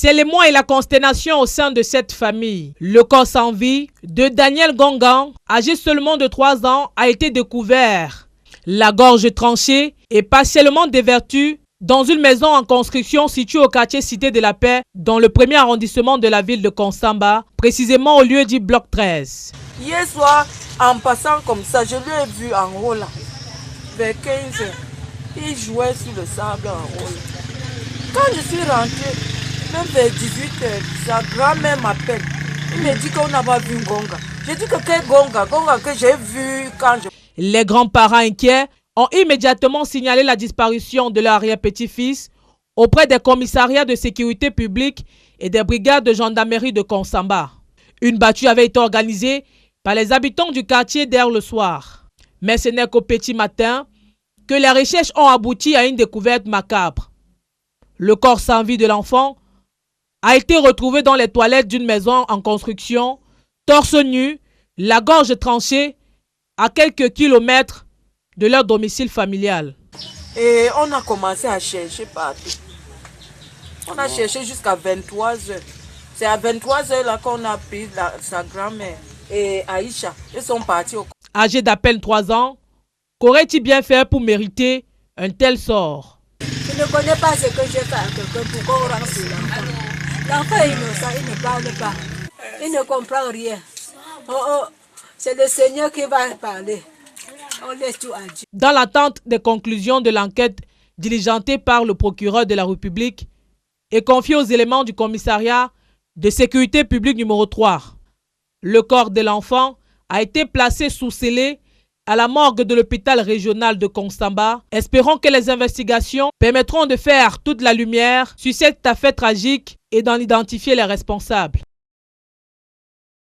C'est l'émoi et la consternation au sein de cette famille. Le corps sans vie de Daniel Gongan, âgé seulement de 3 ans, a été découvert. La gorge tranchée et partiellement dévertie dans une maison en construction située au quartier Cité de la Paix, dans le premier arrondissement de la ville de Konsamba, précisément au lieu dit bloc 13. Hier soir, en passant comme ça, je l'ai vu en haut là, vers 15 heures. Il jouait sur le sable en haut là. Quand je suis rentrée, même vers 18 heures, sa grand-mère m'appelle. Il me dit qu'on n'a pas vu Gonga. J'ai dit que quel Gonga? Gonga que j'ai vu quand je... Les grands-parents inquiets ont immédiatement signalé la disparition de leur arrière-petit-fils auprès des commissariats de sécurité publique et des brigades de gendarmerie de Konsamba. Une battue avait été organisée par les habitants du quartier dès le soir. Mais ce n'est qu'au petit matin que les recherches ont abouti à une découverte macabre. Le corps sans vie de l'enfant a été retrouvé dans les toilettes d'une maison en construction, torse nu, la gorge tranchée, à quelques kilomètres de leur domicile familial. Et on a commencé à chercher partout. On a cherché jusqu'à 23 heures. C'est à 23 heures là qu'on a pris sa grand-mère et Aïcha. Ils sont partis au... Âgé d'à peine 3 ans, qu'aurait-il bien fait pour mériter un tel sort? Je ne connais pas ce que j'ai fait à quelqu'un pour qu'on rende l'enfant. L'enfant est innocent, il ne parle pas. Il ne comprend rien. C'est le Seigneur qui va parler. On laisse tout à Dieu. Dans l'attente des conclusions de l'enquête diligentée par le procureur de la République et confiée aux éléments du commissariat de sécurité publique numéro 3, le corps de l'enfant a été placé sous scellé à la morgue de l'hôpital régional de Konsamba. Espérons que les investigations permettront de faire toute la lumière sur cette affaire tragique et d'en identifier les responsables.